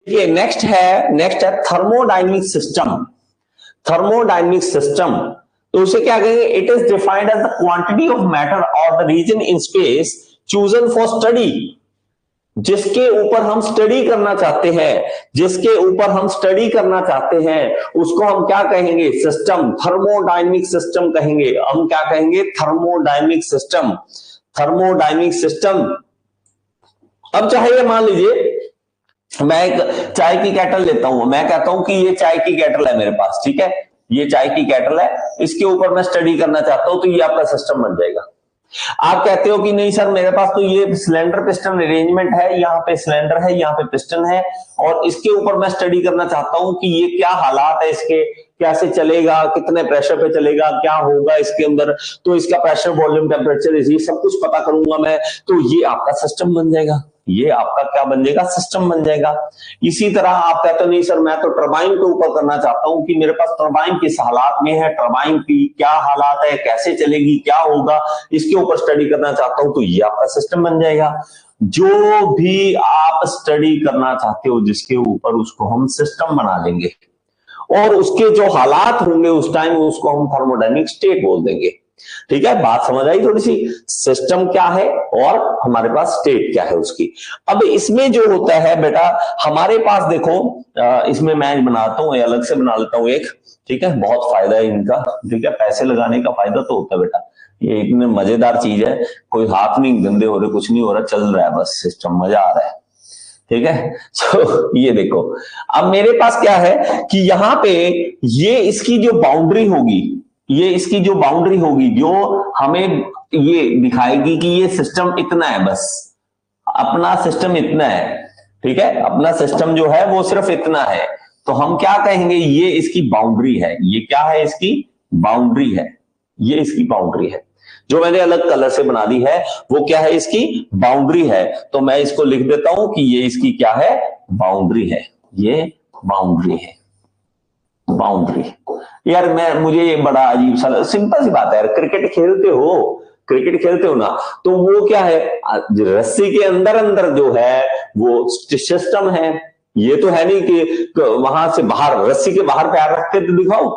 ये नेक्स्ट है thermodynamic system. Thermodynamic system, तो उसे क्या कहेंगे? It is defined as the quantity of matter और the region in space chosen for study. जिसके ऊपर हम स्टडी करना चाहते हैं, जिसके ऊपर हम स्टडी करना चाहते हैं, उसको हम क्या कहेंगे? सिस्टम, थर्मोडायनेमिक सिस्टम कहेंगे। हम क्या कहेंगे? Thermodynamic system, thermodynamic system. अब चाहे मान लीजिए मैं एक चाय की केटल लेता हूं, मैं कहता हूं कि ये चाय की केटल है मेरे पास, ठीक है, ये चाय की केटल है, इसके ऊपर मैं स्टडी करना चाहता हूं, तो ये आपका सिस्टम बन जाएगा। आप कहते हो कि नहीं सर मेरे पास तो ये सिलेंडर पिस्टन अरेंजमेंट है, यहाँ पे सिलेंडर है, यहाँ पे पिस्टन है, और इसके ऊपर मैं स्टडी करना चाहता हूं कि ये क्या हालात है इसके, कैसे चलेगा, कितने प्रेशर पे चलेगा, क्या होगा इसके अंदर, तो इसका प्रेशर, वॉल्यूम, टेम्परेचर, ये सब कुछ पता करूंगा मैं, तो ये आपका सिस्टम बन जाएगा। ये आपका क्या बन जाएगा? सिस्टम बन जाएगा। इसी तरह आप कहते हो नहीं सर मैं तो टरबाइन के ऊपर करना चाहता हूं कि मेरे पास टरबाइन किस हालात में है, टरबाइन की क्या हालात है, कैसे चलेगी, क्या होगा, इसके ऊपर स्टडी करना चाहता हूं, तो ये आपका सिस्टम बन जाएगा। जो भी आप स्टडी करना चाहते हो जिसके ऊपर, उसको हम सिस्टम बना लेंगे, और उसके जो हालात होंगे उस टाइम उसको हम थर्मोडायनेमिक स्टेट बोल देंगे। ठीक है, बात समझ आई थोड़ी सी? सिस्टम क्या है और हमारे पास स्टेट क्या है उसकी। अब इसमें जो होता है बेटा, हमारे पास देखो, इसमें मैं बनाता हूं, अलग से बना लेता हूं एक, ठीक है, बहुत फायदा है इनका, ठीक है, पैसे लगाने का फायदा तो होता है बेटा, ये इतने मजेदार चीज है, कोई हाथ नहीं गंदे हो रहे, कुछ नहीं हो रहा, चल रहा है बस सिस्टम, मजा आ रहा है, ठीक है। तो ये देखो, अब मेरे पास क्या है कि यहां पे ये इसकी जो बाउंड्री होगी, ये इसकी जो बाउंड्री होगी, जो हमें ये दिखाएगी कि ये सिस्टम इतना है, बस अपना सिस्टम इतना है, ठीक है, अपना सिस्टम जो है वो सिर्फ इतना है, तो हम क्या कहेंगे? ये इसकी बाउंड्री है। ये क्या है? इसकी बाउंड्री है, ये इसकी बाउंड्री है। जो मैंने अलग कलर से बना दी है वो क्या है? इसकी बाउंड्री है। तो मैं इसको लिख देता हूं कि ये इसकी क्या है? बाउंड्री है। ये बाउंड्री है, बाउंड्री। यार मुझे ये बड़ा अजीब सा, सिंपल सी बात है यार, क्रिकेट खेलते हो, क्रिकेट खेलते हो ना, तो वो क्या है? रस्सी के अंदर अंदर जो है वो सिस्टम है। ये तो है नहीं कि वहां से बाहर, रस्सी के बाहर पैर रख के तो दिखाओ,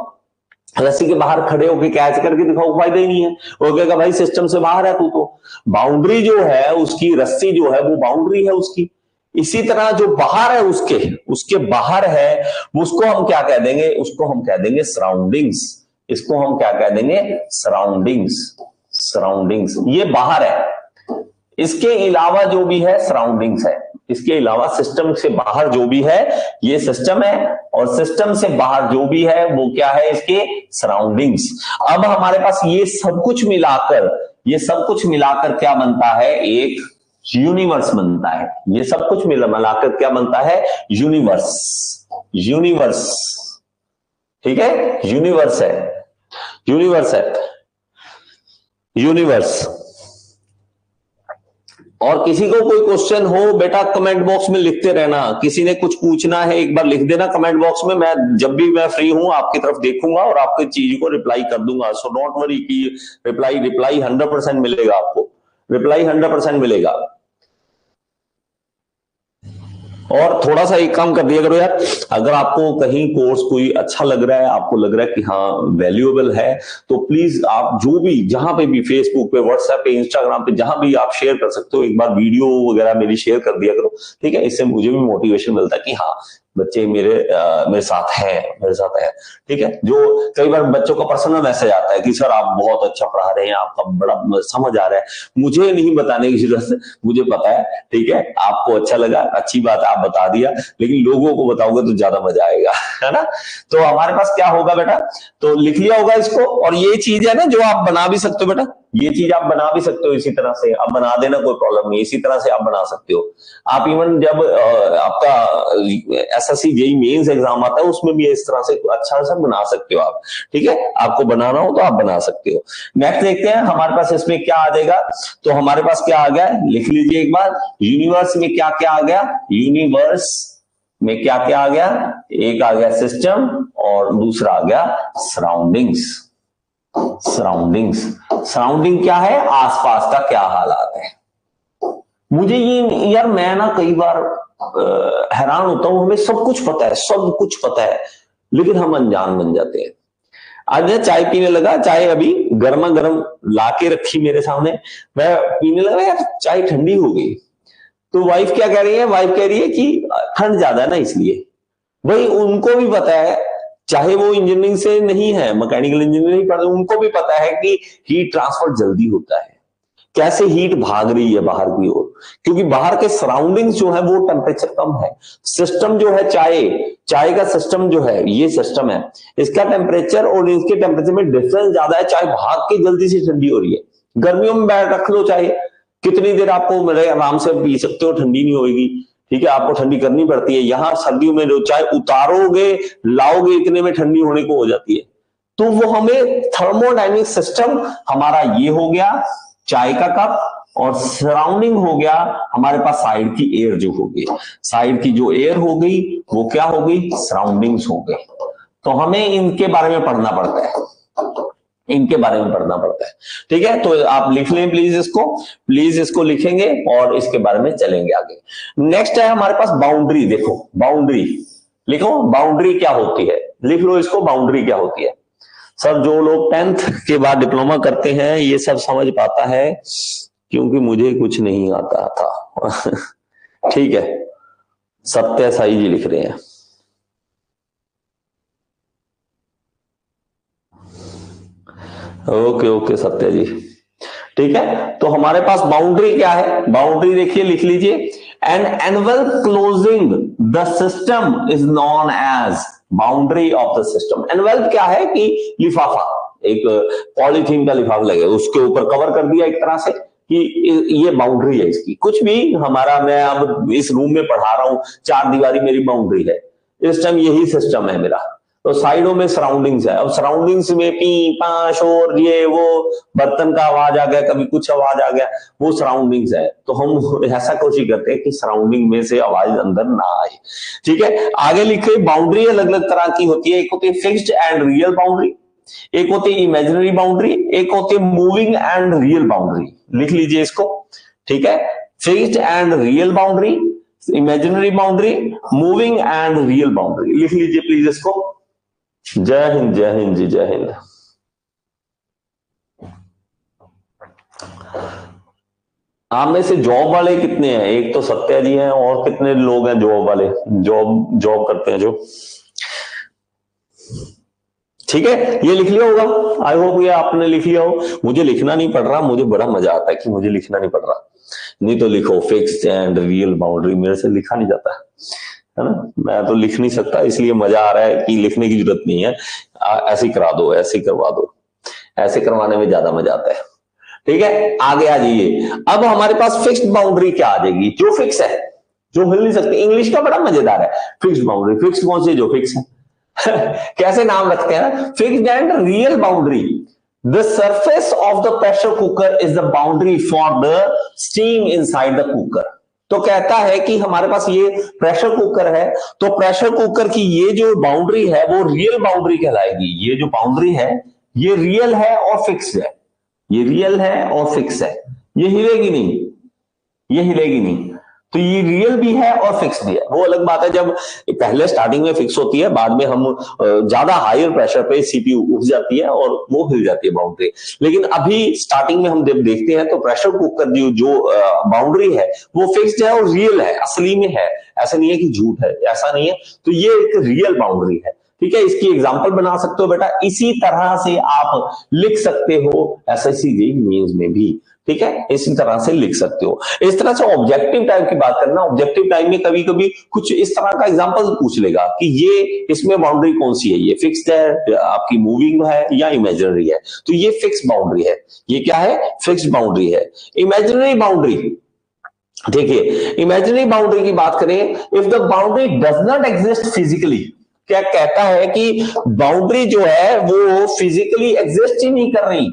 रस्सी के बाहर खड़े होकर कैच करके दिखाओ, फायदा ही नहीं है। वो कहेगा भाई सिस्टम से बाहर है तू तो। बाउंड्री जो है उसकी, रस्सी जो है वो बाउंड्री है उसकी। इसी तरह जो बाहर है उसके, उसके बाहर है, उसको हम क्या कह देंगे? उसको हम कह देंगे सराउंडिंग्स। इसको हम क्या कह देंगे? सराउंडिंग्स। सराउंडिंग्स, ये बाहर है। इसके अलावा जो भी है सराउंडिंग्स है। इसके अलावा सिस्टम से बाहर जो भी है ये सिस्टम है, और सिस्टम से बाहर जो भी है वो क्या है? इसके सराउंडिंग्स। अब हमारे पास ये सब कुछ मिलाकर, ये सब कुछ मिलाकर क्या बनता है? एक यूनिवर्स बनता है। ये सब कुछ मिलाकर क्या बनता है? यूनिवर्स। यूनिवर्स, ठीक है, यूनिवर्स है, यूनिवर्स है, यूनिवर्स। और किसी को कोई क्वेश्चन हो बेटा कमेंट बॉक्स में लिखते रहना, किसी ने कुछ पूछना है एक बार लिख देना कमेंट बॉक्स में, मैं जब भी मैं फ्री हूं आपकी तरफ देखूंगा और आपकी चीज को रिप्लाई कर दूंगा। सो डोंट वरी कि रिप्लाई 100% मिलेगा आपको, रिप्लाई 100% मिलेगा। और थोड़ा सा एक काम कर दिया करो यार, अगर आपको कहीं कोर्स कोई अच्छा लग रहा है, आपको लग रहा है कि हाँ वैल्यूएबल है, तो प्लीज आप जो भी, जहां पे भी, फेसबुक पे, व्हाट्सएप पे, इंस्टाग्राम पे, जहां भी आप शेयर कर सकते हो, एक बार वीडियो वगैरह मेरी शेयर कर दिया करो, ठीक है। इससे मुझे भी मोटिवेशन मिलता है कि हाँ बच्चे मेरे साथ हैं, मेरे साथ है, ठीक है। जो कई बार बच्चों का पर्सनल मैसेज आता है कि सर आप बहुत अच्छा पढ़ा रहे हैं, आपका बड़ा समझ आ रहा है, मुझे नहीं बताने की जरूरत है, मुझे पता है, ठीक है। आपको अच्छा लगा, अच्छी बात आप बता दिया, लेकिन लोगों को बताओगे तो ज्यादा मजा आएगा, है ना। तो हमारे पास क्या होगा बेटा, तो लिख लिया होगा इसको। और ये चीज है ना जो आप बना भी सकते हो बेटा, ये चीज आप बना भी सकते हो, इसी तरह से आप बना देना, कोई प्रॉब्लम नहीं, इसी तरह से आप बना सकते हो। आप इवन जब आपका एसएससी जेईई मेंस एग्जाम आता है उसमें भी इस तरह से अच्छा सा बना सकते हो आप, ठीक है। आपको बनाना हो तो आप बना सकते हो। नेक्स्ट देखते हैं हमारे पास इसमें क्या आ जाएगा। तो हमारे पास क्या आ गया, लिख लीजिए एक बार। यूनिवर्स में क्या क्या आ गया? यूनिवर्स में क्या क्या आ गया? एक आ गया सिस्टम और दूसरा आ गया सराउंडिंग्स। सराउंडिंग्स, सराउंडिंग क्या है? आसपास का क्या हालात है। मुझे ये यार, मैं ना कई बार हैरान होता हूं, हमें सब कुछ पता है, सब कुछ पता है, लेकिन हम अनजान बन जाते हैं। आज मैं चाय पीने लगा, चाय अभी गर्मा गर्म लाके रखी मेरे सामने, मैं पीने लगा, यार चाय ठंडी हो गई। तो वाइफ क्या कह रही है, वाइफ कह रही है कि ठंड ज्यादा है ना इसलिए। भाई उनको भी पता है, चाहे वो इंजीनियरिंग से नहीं है, मैकेनिकल इंजीनियरिंग पढ़ते, उनको भी पता है कि हीट ट्रांसफर जल्दी होता है, कैसे हीट भाग रही है बाहर की ओर, क्योंकि बाहर के सराउंडिंग्स जो है वो टेम्परेचर कम है। सिस्टम जो है, चाय का सिस्टम जो है, ये सिस्टम है, इसका टेम्परेचर और इसके टेम्परेचर में डिफरेंस ज्यादा है। चाय भाग के जल्दी से ठंडी हो रही है। गर्मियों में बैठ रख लो चाय, कितनी देर आपको मिले, आराम से पी सकते हो, ठंडी नहीं होगी। ठीक है, आपको ठंडी करनी पड़ती है। यहाँ सर्दियों में जो चाय उतारोगे लाओगे, इतने में ठंडी होने को हो जाती है। तो वो हमें थर्मोडायनेमिक सिस्टम हमारा ये हो गया चाय का कप, और सराउंडिंग हो गया हमारे पास साइड की एयर जो हो गई, साइड की जो एयर हो गई वो क्या हो गई, सराउंडिंग्स हो गई। तो हमें इनके बारे में पढ़ना पड़ता है, इनके बारे में पढ़ना पड़ता है। ठीक है, तो आप लिख लें प्लीज इसको लिखेंगे और इसके बारे में चलेंगे आगे। नेक्स्ट है हमारे पास बाउंड्री। देखो बाउंड्री लिखो, बाउंड्री क्या होती है, लिख लो इसको, बाउंड्री क्या होती है। सर जो लोग 10th के बाद डिप्लोमा करते हैं ये सब समझ पाता है, क्योंकि मुझे कुछ नहीं आता था। ठीक है, सत्य साई जी लिख रहे हैं। ओके सत्य जी, ठीक है। तो हमारे पास बाउंड्री क्या है, बाउंड्री देखिए, लिख लीजिए, an envelope closing the system is known as boundary of the system. Envelope क्या है कि लिफाफा, एक पॉलीथीन का लिफाफा लगे, उसके ऊपर कवर कर दिया एक तरह से कि ये बाउंड्री है इसकी। कुछ भी हमारा, मैं अब इस रूम में पढ़ा रहा हूं, 4 दीवारी मेरी बाउंड्री है, इस टाइम यही सिस्टम है मेरा। तो साइडों में सराउंडिंग्स है, अब सराउंडिंग्स में पी पा शोर, ये वो बर्तन का आवाज आ गया, कभी कुछ आवाज आ गया, वो सराउंडिंग्स है। तो हम ऐसा कोशिश करते हैं कि सराउंडिंग में से आवाज अंदर ना आए। ठीक है, आगे लिखे, बाउंड्री अलग अलग तरह की होती है। एक होती है फिक्स्ड एंड रियल बाउंड्री, एक होती है इमेजिनरी बाउंड्री, एक होती है मूविंग एंड रियल बाउंड्री। लिख लीजिए इसको। ठीक है, fixed and real boundary, imaginary boundary, moving and real boundary. लिख लीजिए प्लीज इसको। जय हिंद, जय हिंद जी, जय हिंद। आप में से जॉब वाले कितने हैं? एक तो सत्या जी हैं, और कितने लोग हैं जॉब वाले, जॉब करते हैं जो? ठीक है, ये लिख लिया होगा, आई होप ये आपने लिख लिया हो। मुझे लिखना नहीं पड़ रहा, मुझे बड़ा मजा आता है कि मुझे लिखना नहीं पड़ रहा। नहीं तो लिखो फिक्स्ड एंड रियल बाउंड्री, मेरे से लिखा नहीं जाता है ना, मैं तो लिख नहीं सकता, इसलिए मजा आ रहा है कि लिखने की जरूरत नहीं है, ऐसे करा दो, ऐसे करवा दो, ऐसे करवाने में ज्यादा मजा आता है। ठीक है, आगे आ जाइए। अब हमारे पास फिक्स्ड बाउंड्री क्या आ जाएगी, जो फिक्स है, जो हिल नहीं सकती। इंग्लिश का बड़ा मजेदार है, फिक्स्ड बाउंड्री। फिक्स कौन सी, जो फिक्स है। कैसे नाम रखते हैं, fixed and real boundary. The surface of the pressure cooker is the boundary for the steam inside the cooker. तो कहता है कि हमारे पास ये प्रेशर कुकर है, तो प्रेशर कुकर की ये जो बाउंड्री है वो रियल बाउंड्री कहलाएगी। ये जो बाउंड्री है ये रियल है और फिक्स है, ये रियल है और फिक्स है, ये हिलेगी नहीं, ये हिलेगी नहीं। तो ये रियल भी है और फिक्स भी है। वो अलग बात है जब पहले स्टार्टिंग में फिक्स होती है, बाद में हम ज्यादा हायर प्रेशर पे सीपीयू उठ जाती है और वो हिल जाती है बाउंड्री। लेकिन अभी स्टार्टिंग में हम जब देखते हैं तो प्रेशर कुकर जो बाउंड्री है वो फिक्स्ड है और रियल है, असली में है, ऐसा नहीं है कि झूठ है, ऐसा नहीं है। तो ये एक रियल बाउंड्री है। ठीक है, इसकी एग्जांपल बना सकते हो बेटा, इसी तरह से आप लिख सकते हो एसएससी जेईई मेंस में भी। ठीक है, इसी तरह से लिख सकते हो। इस तरह से ऑब्जेक्टिव टाइप की बात करना, ऑब्जेक्टिव टाइप में कभी कभी कुछ इस तरह का एग्जांपल पूछ लेगा कि ये इसमें बाउंड्री कौन सी है, ये फिक्स्ड है, आपकी मूविंग है या इमेजिनरी है। तो ये फिक्स बाउंड्री है, ये क्या है, फिक्स्ड बाउंड्री है। इमेजिनरी बाउंड्री, देखिए इमेजिनरी बाउंड्री की बात करें, if the boundary does not exist physically, क्या कहता है कि बाउंड्री जो है वो फिजिकली एग्जिस्ट ही नहीं कर रही,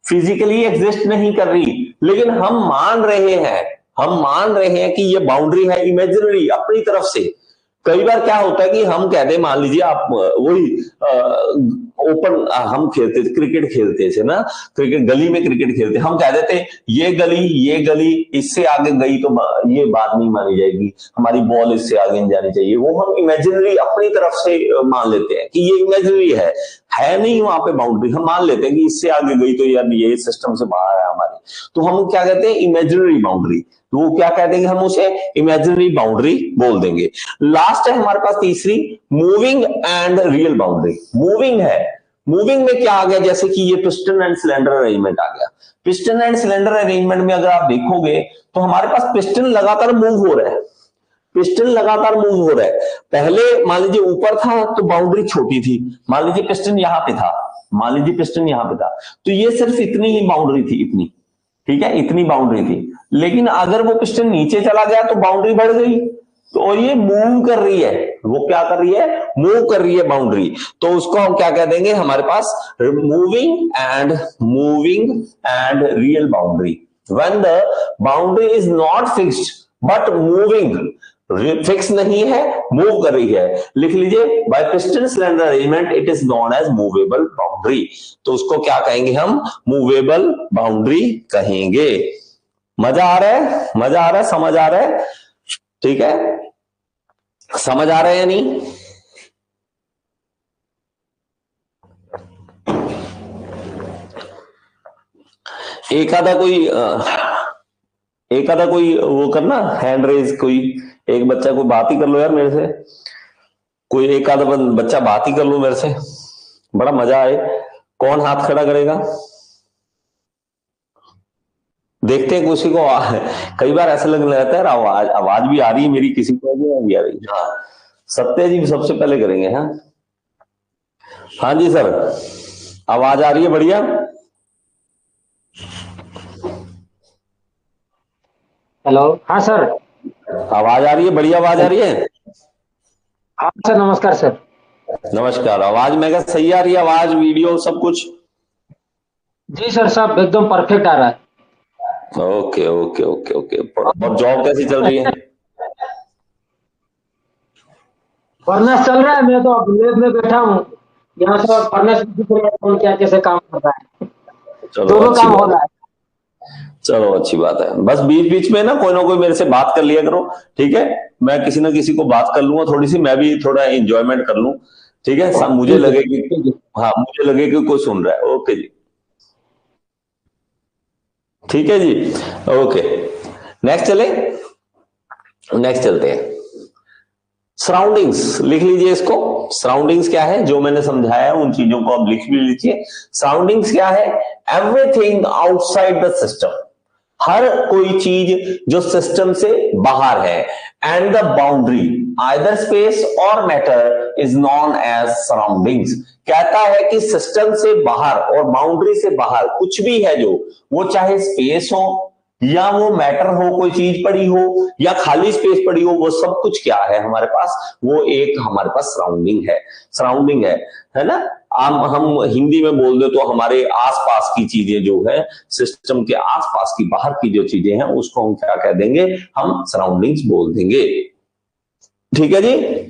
फिजिकली एग्जिस्ट नहीं कर रही, लेकिन हम मान रहे हैं कि ये बाउंड्री है इमेजिनरी अपनी तरफ से। कई बार क्या होता है कि हम कहते हैं, मान लीजिए आप वही ओपन हम खेलते क्रिकेट खेलते थे ना, क्रिकेट गली में क्रिकेट खेलते, हम कह देते ये गली इससे आगे गई तो ये बात नहीं मानी जाएगी, हमारी बॉल इससे आगे नहीं जानी चाहिए। वो हम इमेजिनरी अपनी तरफ से मान लेते हैं कि ये इमेजिनरी है नहीं वहां पे बाउंड्री, हम मान लेते हैं कि इससे आगे गई तो यार ये सिस्टम से बाहर है हमारी, तो हम क्या कहते हैं इमेजिनरी बाउंड्री। तो वो क्या कह देंगे, हम उसे इमेजिनरी बाउंड्री बोल देंगे। लास्ट है हमारे पास तीसरी, moving and real boundary. Moving है, मूविंग में क्या आ गया, जैसे कि ये पिस्टन एंड सिलेंडर अरेंजमेंट आ गया। पिस्टन एंड सिलेंडर अरेंजमेंट में अगर आप देखोगे तो हमारे पास पिस्टन लगातार मूव हो रहा है, पिस्टन लगातार मूव हो रहा है। पहले मान लीजिए ऊपर था तो बाउंड्री छोटी थी, मान लीजिए पिस्टन यहां पे था, मान लीजिए पिस्टन यहां पे था, तो ये सिर्फ इतनी ही बाउंड्री थी, इतनी, ठीक है, इतनी बाउंड्री थी। लेकिन अगर वो पिस्टन नीचे चला गया तो बाउंड्री बढ़ गई, तो और ये मूव कर रही है, वो क्या कर रही है, मूव कर रही है बाउंड्री, तो उसको हम क्या कह देंगे, हमारे पास moving and real boundary. When the boundary is not fixed but moving, fix नहीं है, मूव कर रही है, लिख लीजिए, by piston cylinder arrangement it is known as movable boundary. तो उसको क्या कहेंगे हम, मूवेबल बाउंड्री कहेंगे। मजा आ रहा है, मजा आ रहा है, समझ आ रहा है, ठीक है, समझ आ रहा है या नहीं? एक आधा कोई वो करना, हैंड रेज, कोई एक बच्चा कोई बात ही कर लो यार मेरे से, कोई एक आधा बच्चा बात ही कर लो मेरे से, बड़ा मजा आए। कौन हाथ खड़ा करेगा, देखते हैं किसी को कई बार ऐसा लगने लगता है आवाज भी आ रही है मेरी, किसी को भी आ रही है। हाँ, सत्य जी सबसे पहले करेंगे। हाँ जी सर, आवाज आ रही है बढ़िया? हेलो, हाँ सर, आवाज आ रही है, बढ़िया आवाज आ रही है? हाँ सर, नमस्कार सर। नमस्कार। आवाज मैं क्या सही आ रही है, आवाज वीडियो सब कुछ? जी सर, सब एकदम परफेक्ट आ रहा है। Okay okay okay okay. और जॉब कैसी चल रही है? फर्नेस चल रहा है, मैं तो अब लैब में बैठा हूँ, यहाँ से फर्नेस कौन क्या कैसे काम कर रहा है, चलो दोनों अच्छी काम हो बात रहा है। चलो अच्छी बात है। बस बीच बीच में ना कोई मेरे से बात कर लिया करो, ठीक है, मैं किसी ना किसी को बात कर लूंगा, थोड़ी सी मैं भी थोड़ा एंजॉयमेंट कर लूं, ठीक है, मुझे ठीक है, लगे कि, ठीक है। हाँ मुझे लगे कि कोई सुन रहा है। ओके जी, ठीक है जी, ओके। नेक्स्ट चलते हैं। सराउंडिंग्स लिख लीजिए इसको। सराउंडिंग्स क्या है, जो मैंने समझाया उन चीजों को आप लिख भी लीजिए। सराउंडिंग्स क्या है, एवरीथिंग आउटसाइड द सिस्टम, हर कोई चीज जो सिस्टम से बाहर है। And the boundary either space और matter is known as surroundings. कहता है कि सिस्टम से बाहर और बाउंड्री से बाहर कुछ भी है जो, वो चाहे स्पेस हो या वो मैटर हो, कोई चीज पड़ी हो या खाली स्पेस पड़ी हो, वो सब कुछ क्या है हमारे पास, वो एक हमारे पास सराउंडिंग है ना। हम हिंदी में बोल दे तो हमारे आसपास की चीजें जो है, सिस्टम के आसपास की बाहर की जो चीजें हैं, उसको हम क्या कह देंगे, हम सराउंडिंग्स बोल देंगे, ठीक है जी।